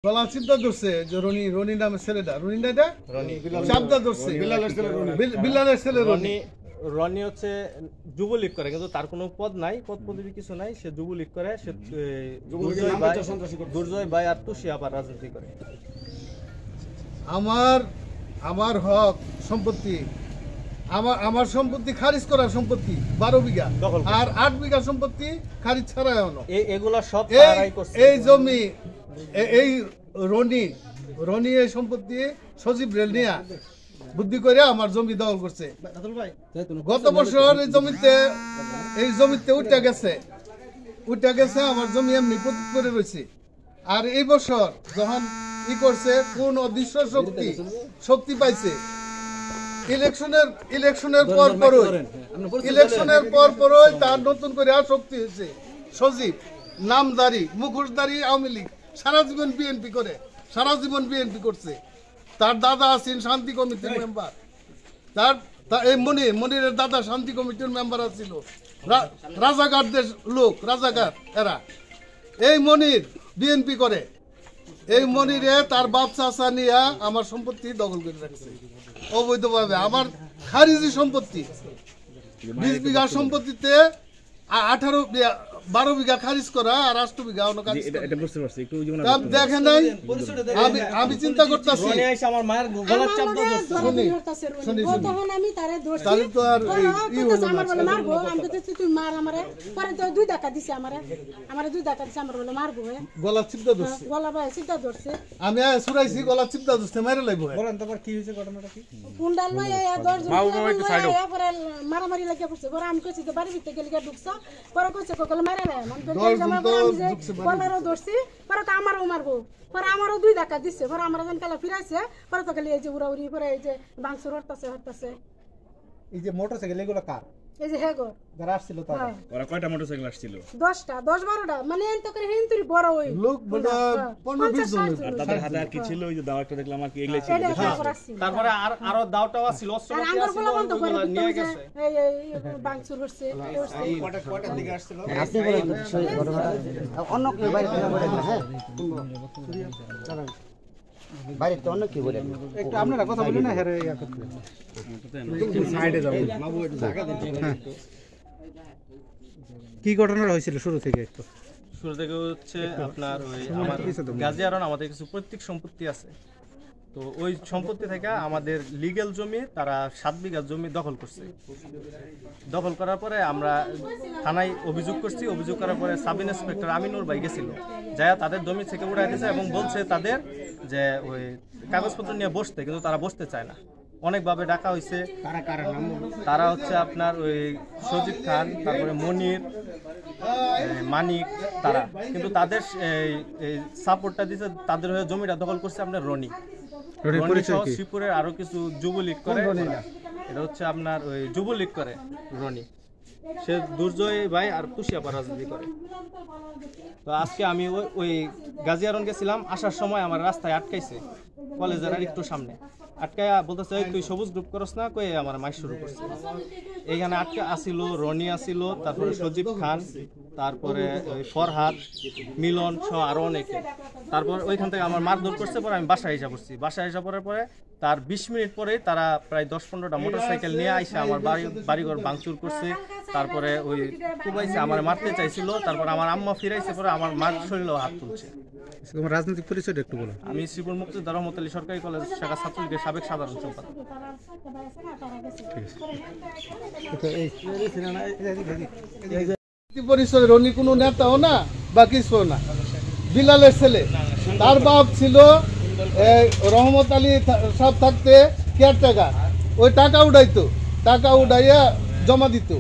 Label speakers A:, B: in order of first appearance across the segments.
A: গলা চিন্তা ধরছে যে রনি নামের ছেলেটা রনিটা চাপদা ধরছে বিল্লালের ছেলে
B: রনি হচ্ছে যুবলীগ করে, কিন্তু তার কোনো পদ নাই, পদ পদবি কিছু নাই। সে যুবলীগ করে, সে দুর্জয় ভাই আর তুষিয়া আবার রাজনীতি করে।
A: আমার হক সম্পত্তি, আমার সম্পত্তি খারিজ করা সম্পত্তি 12 বিঘা, আর 8 বিঘা সম্পত্তি খারিজ ছাড়া
B: এগুলা সব
A: এই জমি এই রনি এই সম্পত্তি সজীব রেল নিয়া বুদ্ধি করে আমার জমি দখল করছে। গত বছর এই জমিতে উঠে গেছে আমার জমি এমনি করে রয়েছে। আর এই বছর যখন করছে কোন অদৃশ্য শক্তি পাইছে, ইলেকশনের পরপরই তার নতুন করে আর শক্তি হয়েছে। সজীব নামদারি মুখোশধারী আওয়ামী লীগ, সারা জীবন বিএনপি করছে। তার দাদা আছেন শান্তি কমিটির মেম্বার, এই মনিরের দাদা শান্তি কমিটির মেম্বার আছিল। রাজাকারদের লোক, রাজাকার এরা। এই মনির বিএনপি করে, এই মনিরে তার বাপ চাচা নিয়ে আমার সম্পত্তি দখল করে রাখছে অবৈধভাবে। আমার খারিজি সম্পত্তি 20 বিঘা সম্পত্তিতে 12 বিঘা খারিজ করা আর 8 বিঘা দেখে নাই। আমি চিন্তা করতেছি গলা চিন্তা ধরছে, আমি সুরাইছি গলা চিন্তা ধরছে মারে লাগবো। কি হয়েছে ঘটনাটা? কি
C: মারামারি লাগিয়ে পড়ছে। আমি কইছি যে বাড়ির ভিতরে গেলে ঢুকছো, পরে কইছে মারে আমারও মারবো। পরে আমারও 2 ধাক্কা দিচ্ছে। পরে আমার কালা ফিরাইছে। পরে তো খালি এই যে উড়াউড়ি, পরে এই যে ভাঙচুর হরতাছে।
D: এই যে মোটরসাইকেল এগুলো কার?
C: এই যে হেগো
D: যারা আসছিল তারা।
E: ওরা কয়টা মোটরসাইকেল আসছিল?
C: 10টা 10-12টা, মানে এত করে হিনতুরি বড় ওই
A: লোক বড় 15-20 জন।
E: আর তাদের হাতে আর কি ছিল? ওই যে দাওয়াটা দেখলাম আর কি এগুলাই ছিল।
B: তারপরে আরো দাওটাও ছিল, অস্ত্র ছিল, ওগুলো নিয়ে গেছে।
C: এই ভাঙচুর হচ্ছে।
B: কয়টার দিকে আসছিল?
D: আপনি বলেন ঘটনাটা অন্য কেউ বাইরে থেকে বলে না। হ্যাঁ বাইরে তো অন্য কেউ বলে একটু আপনারা কথা বলেন না। হেরে ইয়া করতে সাইডে যাও। কি ঘটনা হয়েছিল শুরু থেকে? একটু
B: শুরু থেকে হচ্ছে আপনার ওই আমার গাজিয়ারন আমাদের কিছু পৈতৃক সম্পত্তি আছে। তো ওই সম্পত্তি থেকে আমাদের লিগ্যাল জমি তারা 7 বিঘা জমি দখল করছে। দখল করার পরে আমরা থানায় অভিযোগ করছি। অভিযোগ করার পরে সাব ইন্সপেক্টর আমিনুর ভাই গেছিল, যায় তাদের জমি থেকে উঠাই দিয়েছে এবং বলছে তাদের যে ওই কাগজপত্র নিয়ে বসতে, কিন্তু তারা বসতে চায় না। অনেকভাবে ডাকা হয়েছে। তারা হচ্ছে আপনার ওই সজিব খান, তারপরে মনির, মানিক, তারা কিন্তু তাদের সাপোর্টটা দিচ্ছে। তাদের হয়ে জমিটা দখল করছে আপনার রনি সহ শ্রীপুরের আরো কিছু যুবলীগ করে। এটা হচ্ছে আপনার ওই যুবলীগ করে রনি, সে দুর্জয় ভাই আর তুষিয়াপাড়া রাজনীতি করে। তো আজকে আমি ওই গাজিয়ারন গেছিলাম, আসার সময় আমার রাস্তায় আটকাইছে, কলেজের আর একটু সামনে আটকায়া বলতেছে তুই সবুজ গ্রুপ করস না, কয়ে আমার মাইক শুরু করছে। এইখানে আটকা আসিল রনি আসিল, তারপরে সজীব খান, তারপরে ফরহাদ, মিলন সহ আরো অনেকে। তারপর ওইখান থেকে আমার মারধর করছে। পরে আমি বাসায় এসে পড়ছি। বাসায় এসে পড়ার পরে তার 20 মিনিট পরেই তারা প্রায় 10-15টা মোটরসাইকেল নিয়ে আইসে আমার বাড়িঘর ভাঙচুর করছে। তারপরে ওই কুবাইছে, আমার মারতে চাইছিল। তারপর আমার আম্মা ফিরাইছে, পরে আমার মার শরীরেও হাত তুলছে।
D: তোমার রাজনৈতিক পরিচয়টা একটু বলো।
B: আমি শ্রীপুর মুক্তিযোদ্ধা রহমত আলী সরকারি কলেজ শাখা ছাত্রলীগের সাবেক সাধারণ সম্পাদক।
A: পরিচয় রনি কোনো নেতাও না বা কিছু না, বিলালের ছেলে। তার বাপ ছিল রহমত আলী সাহেব থাকতে কেয়ারটেকার, ওই টাকা উঠাইতো, টাকা উঠাইয়া জমা দিত,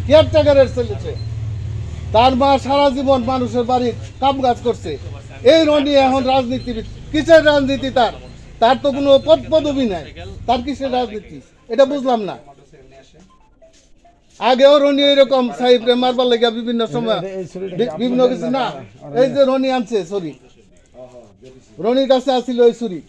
A: কেয়ারটেকারের ছেলে। তার মা সারা জীবন মানুষের বাড়ি কাম কাজ করছে। এই রনি এখন রাজনীতিবিদ। কিসের রাজনীতি? তার তো কোনো পদ পদবি নাই, তার কিসের রাজনীতি এটা বুঝলাম না। আগেও রনি এরকম সাহেবরে মারবার লেগে বিভিন্ন সময় বিভিন্ন কিছু না। এই যে রনি আনছে ছুরি, রনির কাছে আসছিল ওই ছুরি।